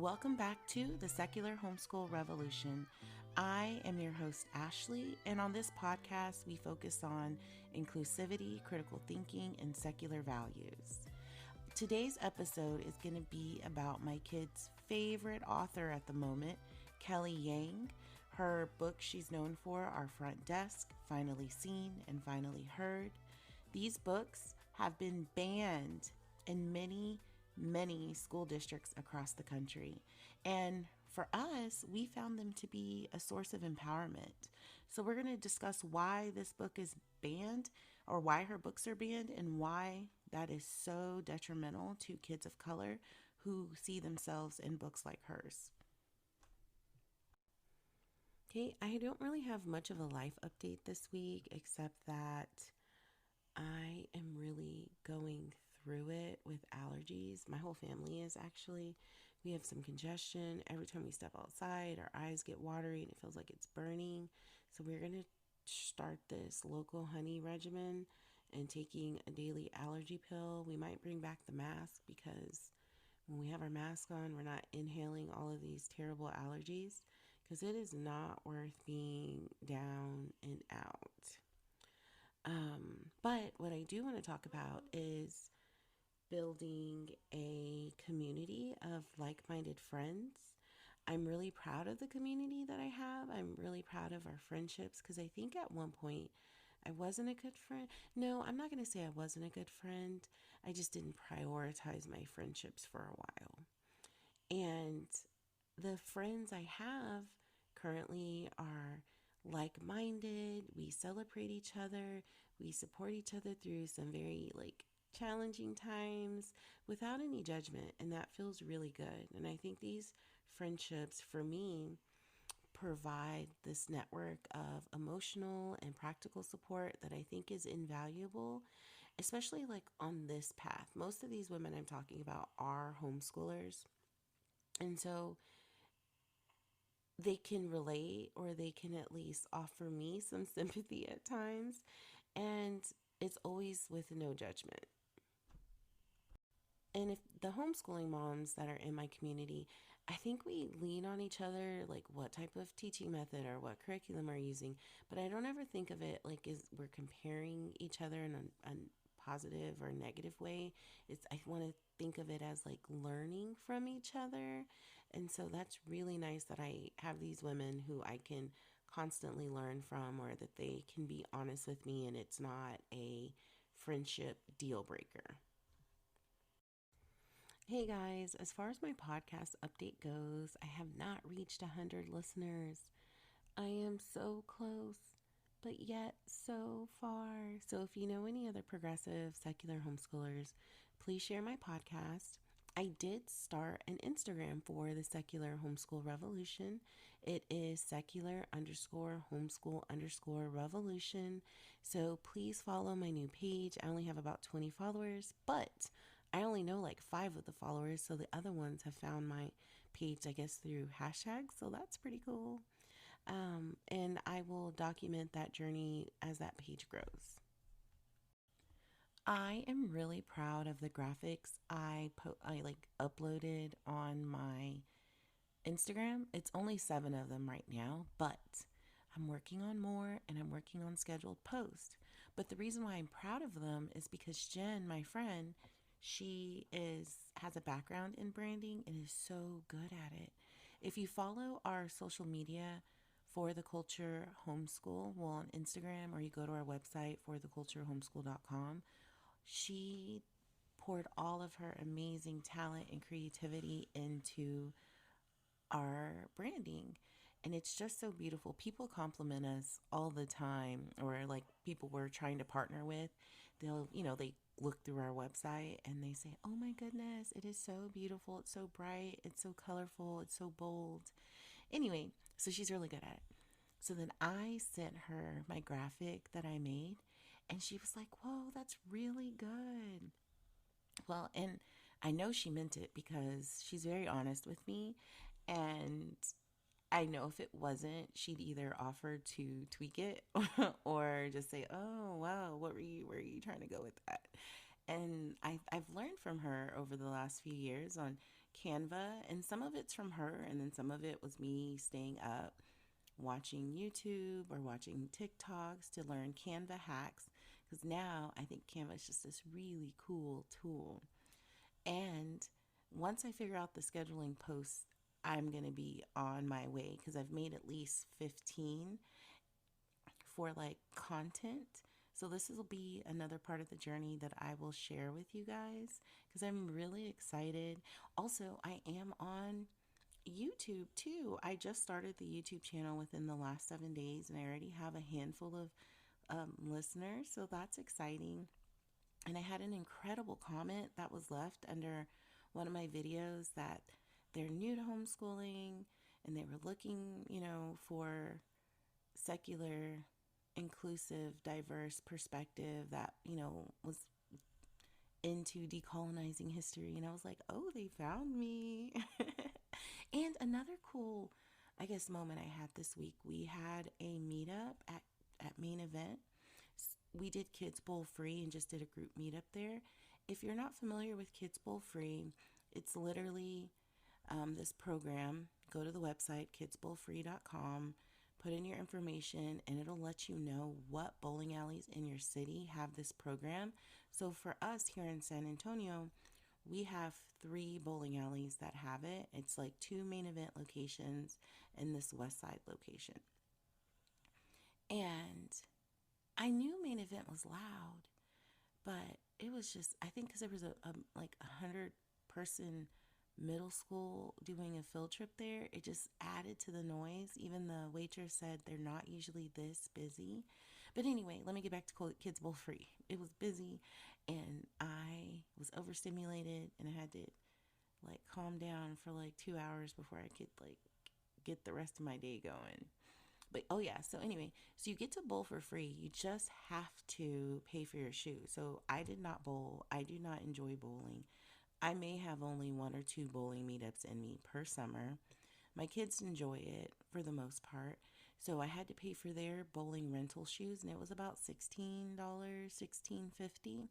Welcome back to the Secular Homeschool Revolution. I am your host, Ashley, and on this podcast, we focus on inclusivity, critical thinking, and secular values. Today's episode is going to be about my kid's favorite author at the moment, Kelly Yang. Her books she's known for are Front Desk, Finally Seen, and Finally Heard. These books have been banned in many school districts across the country. And for us, we found them to be a source of empowerment. So we're going to discuss why this book is banned, or why her books are banned, and why that is so detrimental to kids of color who see themselves in books like hers. Okay, I don't really have much of a life update this week, except that I am really going through it with allergies. My whole family is actually. We have some congestion. Every time we step outside, our eyes get watery and it feels like it's burning. So we're going to start this local honey regimen and taking a daily allergy pill. We might bring back the mask because when we have our mask on, we're not inhaling all of these terrible allergies, because it is not worth being down and out. But what I do want to talk about is building a community of like-minded friends. I'm really proud of the community that I have. I'm really proud of our friendships, because I think at one point I wasn't a good friend. No, I'm not going to say I wasn't a good friend. I just didn't prioritize my friendships for a while. And the friends I have currently are like-minded. We celebrate each other. We support each other through some very challenging times without any judgment, and that feels really good. And I think these friendships for me provide this network of emotional and practical support that I think is invaluable, especially on this path. Most of these women I'm talking about are homeschoolers, and so they can relate, or they can at least offer me some sympathy at times, and it's always with no judgment. And if the homeschooling moms that are in my community, I think we lean on each other, like what type of teaching method or what curriculum we're using. But I don't ever think of it like as we're comparing each other in a positive or negative way. I want to think of it as like learning from each other. And so that's really nice that I have these women who I can constantly learn from, or that they can be honest with me and it's not a friendship deal breaker. Hey guys, as far as my podcast update goes, I have not reached 100 listeners. I am so close, but yet so far. So if you know any other progressive secular homeschoolers, please share my podcast. I did start an Instagram for the Secular Homeschool Revolution. It is secular_homeschool_revolution. So please follow my new page. I only have about 20 followers, but I only know like 5 of the followers. So the other ones have found my page, I guess, through hashtags. So that's pretty cool. And I will document that journey as that page grows. I am really proud of the graphics I uploaded on my Instagram. It's only 7 of them right now, but I'm working on more, and I'm working on scheduled posts. But the reason why I'm proud of them is because Jen, my friend, has a background in branding and is so good at it. If you follow our social media for the Culture Homeschool, on Instagram, or you go to our website fortheculturehomeschool.com, she poured all of her amazing talent and creativity into our branding. And it's just so beautiful. People compliment us all the time, or like people we're trying to partner with. They look through our website and they say, "Oh my goodness, it is so beautiful. It's so bright. It's so colorful. It's so bold." Anyway, so she's really good at it. So then I sent her my graphic that I made, and she was like, "Whoa, that's really good." Well, and I know she meant it because she's very honest with me, and I know if it wasn't, she'd either offer to tweak it or just say, "Oh, wow, where are you trying to go with that?" And I've learned from her over the last few years on Canva, and some of it's from her, and then some of it was me staying up watching YouTube or watching TikToks to learn Canva hacks. Because now I think Canva is just this really cool tool. And once I figure out the scheduling posts, I'm going to be on my way because I've made at least 15 for like content. So this will be another part of the journey that I will share with you guys because I'm really excited. Also, I am on YouTube too. I just started the YouTube channel within the last 7 days and I already have a handful of listeners. So that's exciting. And I had an incredible comment that was left under one of my videos that they're new to homeschooling and they were looking, for secular, inclusive, diverse perspective that, was into decolonizing history. And I was like, oh, they found me. And another cool, I guess, moment I had this week, we had a meetup at Main Event. We did Kids Bowl Free and just did a group meetup there. If you're not familiar with Kids Bowl Free, it's literally this program. Go to the website, kidsbowlfree.com, put in your information, and it'll let you know what bowling alleys in your city have this program. So for us here in San Antonio, we have 3 bowling alleys that have it. It's like 2 Main Event locations and this West Side location. And I knew Main Event was loud, but it was just, I think because there was a like 100-person middle school doing a field trip there, it just added to the noise. Even the waitress said they're not usually this busy. But anyway, let me get back to Kids Bowl Free. It was busy and I was overstimulated and I had to like calm down for like 2 hours before I could like get the rest of my day going. But oh yeah, so anyway, so you get to bowl for free. You just have to pay for your shoes. So I did not bowl. I do not enjoy bowling. I may have only 1 or 2 bowling meetups in me per summer. My kids enjoy it for the most part. So I had to pay for their bowling rental shoes and it was about $16, $16.50.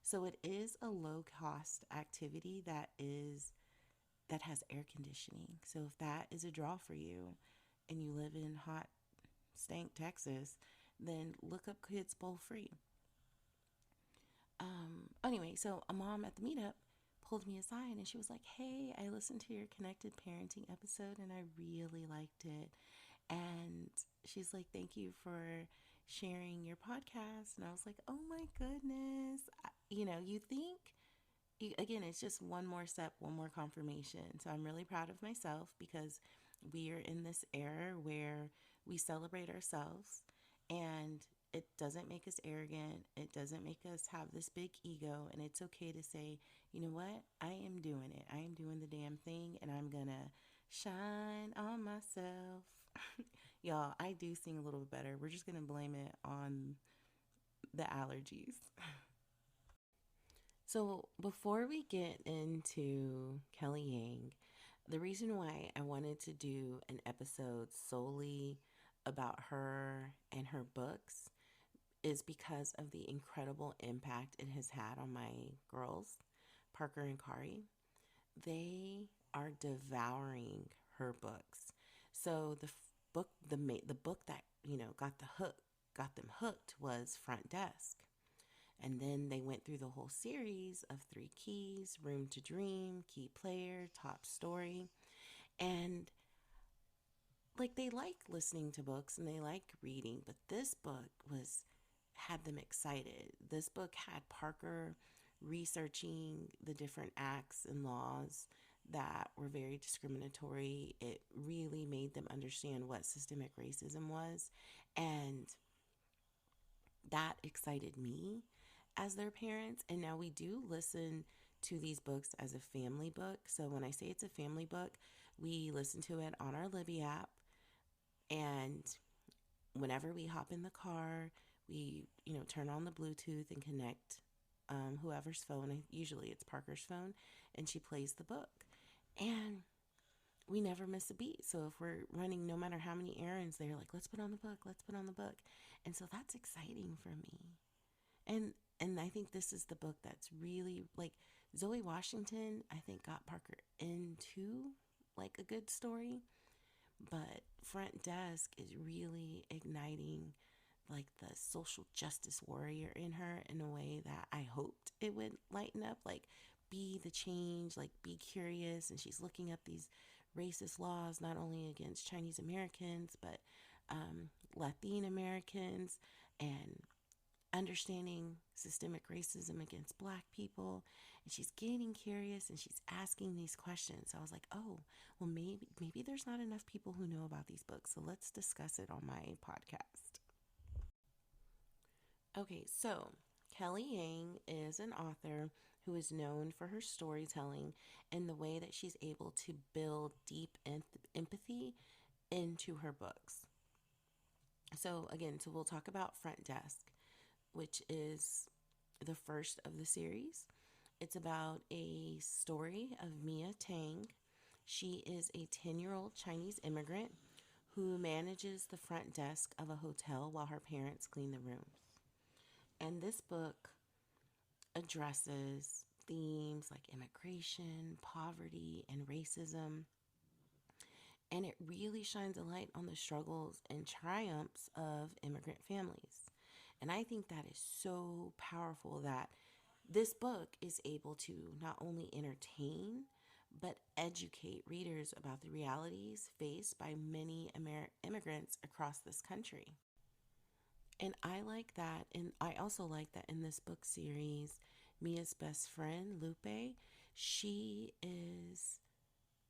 So it is a low cost activity that has air conditioning. So if that is a draw for you and you live in hot stank Texas, then look up Kids Bowl Free. Anyway, so a mom at the meetup pulled me aside and she was like, hey, I listened to your connected parenting episode and I really liked it. And she's like, thank you for sharing your podcast. And I was like, oh my goodness. You think, again, it's just one more step, one more confirmation. So I'm really proud of myself because we are in this era where we celebrate ourselves and it doesn't make us arrogant. It doesn't make us have this big ego. And it's okay to say, you know what? I am doing it. I am doing the damn thing and I'm going to shine on myself. Y'all, I do sing a little bit better. We're just going to blame it on the allergies. So before we get into Kelly Yang, the reason why I wanted to do an episode solely about her and her books is because of the incredible impact it has had on my girls, Parker and Kari. They are devouring her books. So the book that got them hooked was Front Desk. And then they went through the whole series of 3 Keys, Room to Dream, Key Player, Top Story. And like they like listening to books and they like reading, but this book had them excited. This book had Parker researching the different acts and laws that were very discriminatory. It really made them understand what systemic racism was. And that excited me as their parents. And now we do listen to these books as a family book. So when I say it's a family book, we listen to it on our Libby app. And whenever we hop in the car, we, turn on the Bluetooth and connect whoever's phone. Usually it's Parker's phone, and she plays the book. And we never miss a beat. So if we're running, no matter how many errands, they're like, let's put on the book. And so that's exciting for me. And I think this is the book that's really like, Zoe Washington, I think, got Parker into like a good story, but Front Desk is really igniting like the social justice warrior in her in a way that I hoped it would lighten up. Like, be the change, like, be curious. And she's looking up these racist laws, not only against Chinese Americans, but Latin Americans, and understanding systemic racism against Black people. And she's getting curious and she's asking these questions. So I was like, oh, well, maybe there's not enough people who know about these books. So let's discuss it on my podcast. Okay, so Kelly Yang is an author who is known for her storytelling and the way that she's able to build deep empathy into her books. So we'll talk about Front Desk, which is the first of the series. It's about a story of Mia Tang. She is a 10-year-old Chinese immigrant who manages the front desk of a hotel while her parents clean the rooms. And this book addresses themes like immigration, poverty, and racism. And it really shines a light on the struggles and triumphs of immigrant families. And I think that is so powerful that this book is able to not only entertain, but educate readers about the realities faced by many immigrants across this country. And I like that. And I also like that in this book series, Mia's best friend, Lupe, she is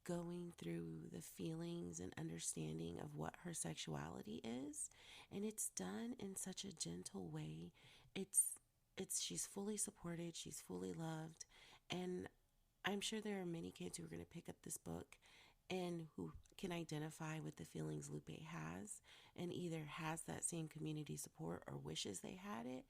going through the feelings and understanding of what her sexuality is. And it's done in such a gentle way. She's fully supported, she's fully loved. And I'm sure there are many kids who are going to pick up this book and who can identify with the feelings Lupe has and either has that same community support or wishes they had it.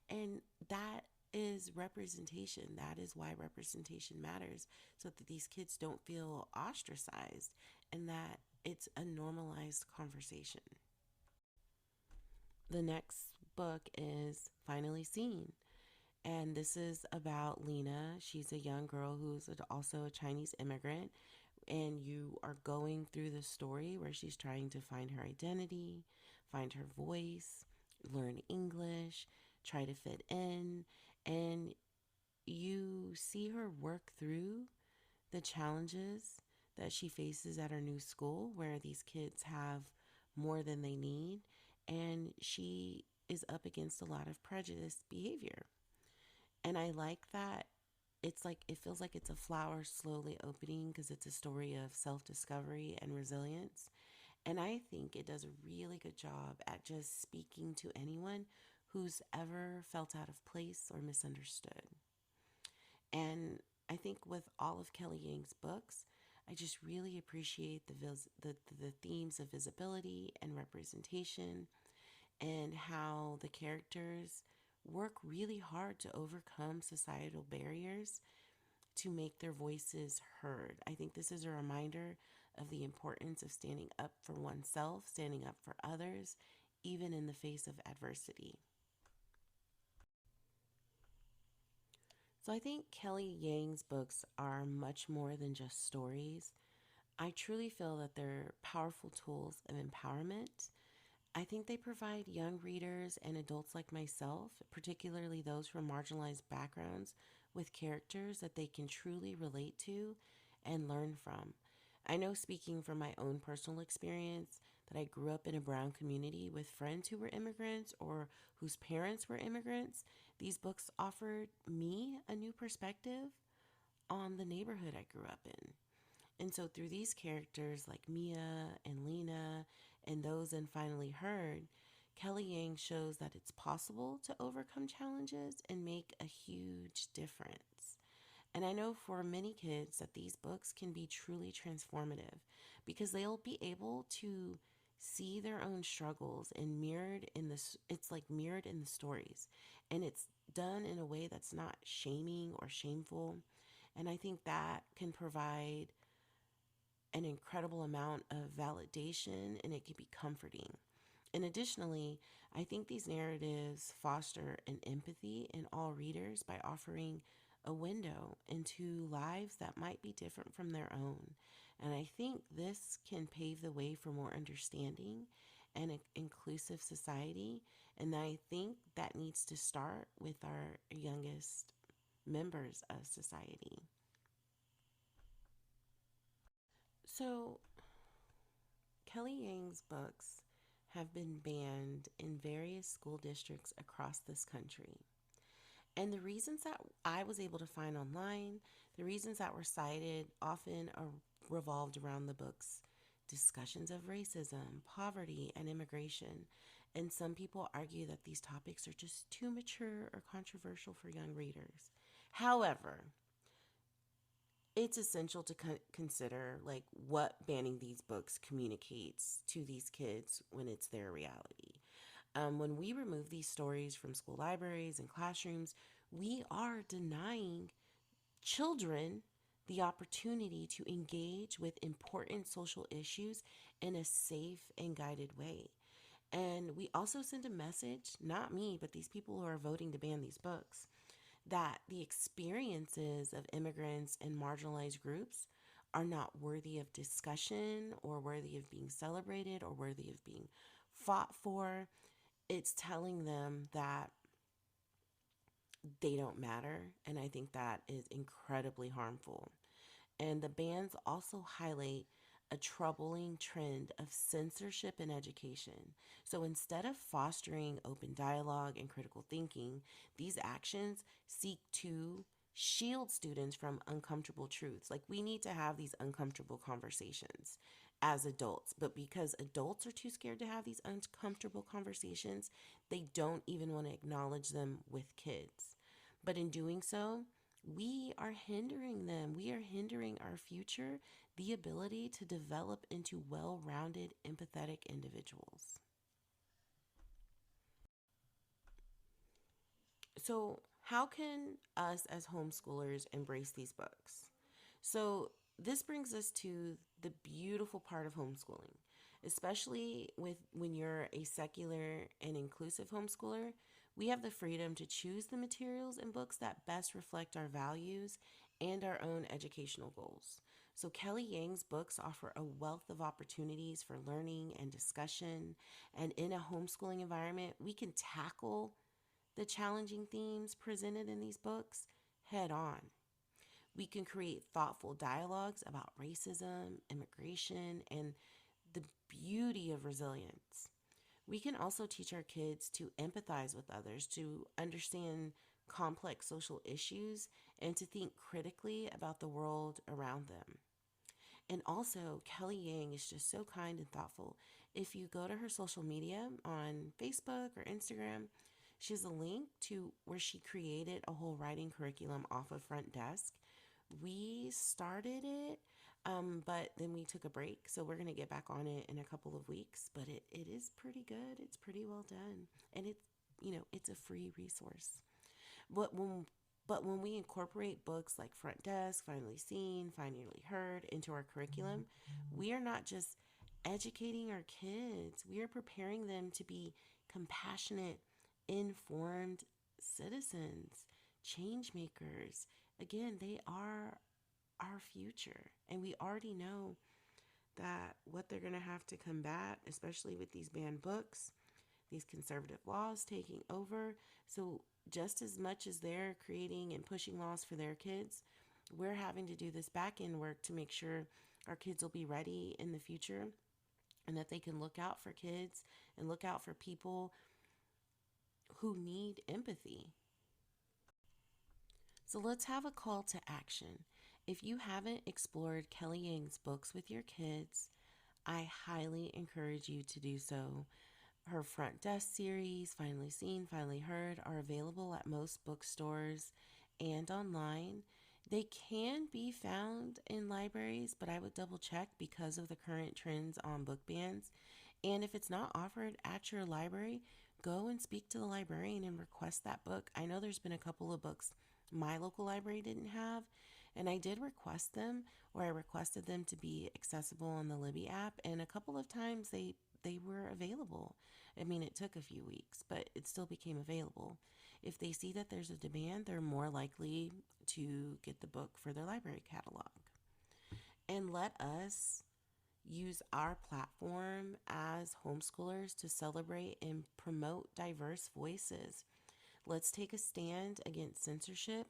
And that is representation. That is why representation matters, so that these kids don't feel ostracized and that it's a normalized conversation. The next book is Finally Seen. And this is about Lena. She's a young girl who's also a Chinese immigrant. And you are going through the story where she's trying to find her identity, find her voice, learn English, try to fit in. And you see her work through the challenges that she faces at her new school, where these kids have more than they need. And she is up against a lot of prejudiced behavior. And I like that it feels like it's a flower slowly opening because it's a story of self-discovery and resilience. And I think it does a really good job at just speaking to anyone who's ever felt out of place or misunderstood. And I think with all of Kelly Yang's books, I just really appreciate the themes of visibility and representation, and how the characters work really hard to overcome societal barriers to make their voices heard. I think this is a reminder of the importance of standing up for oneself, standing up for others, even in the face of adversity. So I think Kelly Yang's books are much more than just stories. I truly feel that they're powerful tools of empowerment. I think they provide young readers and adults like myself, particularly those from marginalized backgrounds, with characters that they can truly relate to and learn from. I know, speaking from my own personal experience, that I grew up in a brown community with friends who were immigrants or whose parents were immigrants. These books offered me a new perspective on the neighborhood I grew up in. And so through these characters like Mia and Lena and those in Finally Heard, Kelly Yang shows that it's possible to overcome challenges and make a huge difference. And I know for many kids that these books can be truly transformative because they'll be able to see their own struggles and it's like mirrored in the stories. And it's done in a way that's not shaming or shameful. And I think that can provide an incredible amount of validation, and it can be comforting. And additionally, I think these narratives foster an empathy in all readers by offering a window into lives that might be different from their own. And I think this can pave the way for more understanding and an inclusive society. And I think that needs to start with our youngest members of society. So, Kelly Yang's books have been banned in various school districts across this country. And the reasons that I was able to find online, the reasons that were cited often are revolved around the book's discussions of racism, poverty, and immigration. And some people argue that these topics are just too mature or controversial for young readers. However, it's essential to consider like what banning these books communicates to these kids when it's their reality. When we remove these stories from school libraries and classrooms, we are denying children the opportunity to engage with important social issues in a safe and guided way. And we also send a message, not me, but these people who are voting to ban these books, that the experiences of immigrants and marginalized groups are not worthy of discussion or worthy of being celebrated or worthy of being fought for. It's telling them that they don't matter. And I think that is incredibly harmful. And the bans also highlight a troubling trend of censorship in education. So instead of fostering open dialogue and critical thinking, these actions seek to shield students from uncomfortable truths. Like, we need to have these uncomfortable conversations as adults, but because adults are too scared to have these uncomfortable conversations, they don't even want to acknowledge them with kids. But in doing so, we are hindering them. We are hindering our future, the ability to develop into well rounded, empathetic individuals. So, how can us as homeschoolers embrace these books? So, this brings us to the beautiful part of homeschooling, especially with when you're a secular and inclusive homeschooler. We have the freedom to choose the materials and books that best reflect our values and our own educational goals. So, Kelly Yang's books offer a wealth of opportunities for learning and discussion. And in a homeschooling environment, we can tackle the challenging themes presented in these books head on. We can create thoughtful dialogues about racism, immigration, and the beauty of resilience. We can also teach our kids to empathize with others, to understand complex social issues, and to think critically about the world around them. And also, Kelly Yang is just so kind and thoughtful. If you go to her social media on Facebook or Instagram, she has a link to where she created a whole writing curriculum off of Front Desk. We started it, but then we took a break. So we're going to get back on it in a couple of weeks. But it is pretty good. It's pretty well done. And it's a free resource. But when we incorporate books like Front Desk, Finally Seen, Finally Heard into our curriculum, we are not just educating our kids, we are preparing them to be compassionate, informed citizens, change makers. Again, they are our future. And we already know that what they're going to have to combat, especially with these banned books, these conservative laws taking over. So, just as much as they're creating and pushing laws for their kids, we're having to do this back end work to make sure our kids will be ready in the future and that they can look out for kids and look out for people who need empathy. So let's have a call to action. If you haven't explored Kelly Yang's books with your kids, I highly encourage you to do so. Her Front Desk series, Finally Seen, Finally Heard, are available at most bookstores and online. They can be found in libraries, but I would double check because of the current trends on book bans. And if it's not offered at your library, go and speak to the librarian and request that book. I know there's been a couple of books my local library didn't have, and I did request them, or I requested them to be accessible on the Libby app, and a couple of times they were available. I mean, it took a few weeks, but it still became available. If they see that there's a demand, they're more likely to get the book for their library catalog. And let us use our platform as homeschoolers to celebrate and promote diverse voices. Let's take a stand against censorship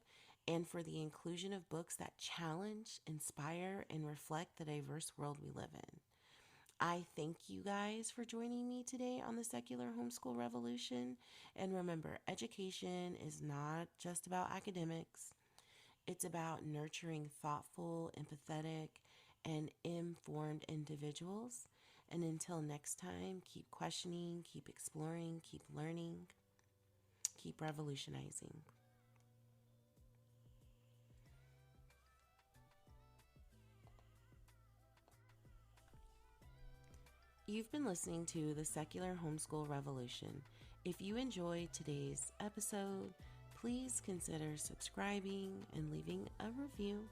and for the inclusion of books that challenge, inspire, and reflect the diverse world we live in. I thank you guys for joining me today on the Secular Homeschool Revolution. And remember, education is not just about academics, it's about nurturing thoughtful, empathetic, and informed individuals. And until next time, keep questioning, keep exploring, keep learning, keep revolutionizing. You've been listening to the Secular Homeschool Revolution. If you enjoyed today's episode, please consider subscribing and leaving a review.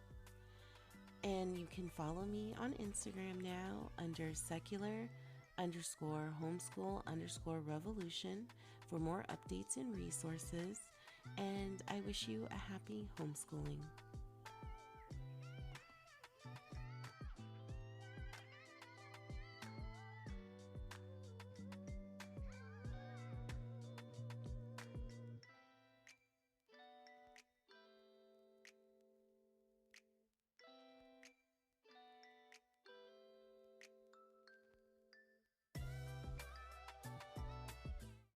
And you can follow me on Instagram now under secular_homeschool_revolution for more updates and resources. And I wish you a happy homeschooling.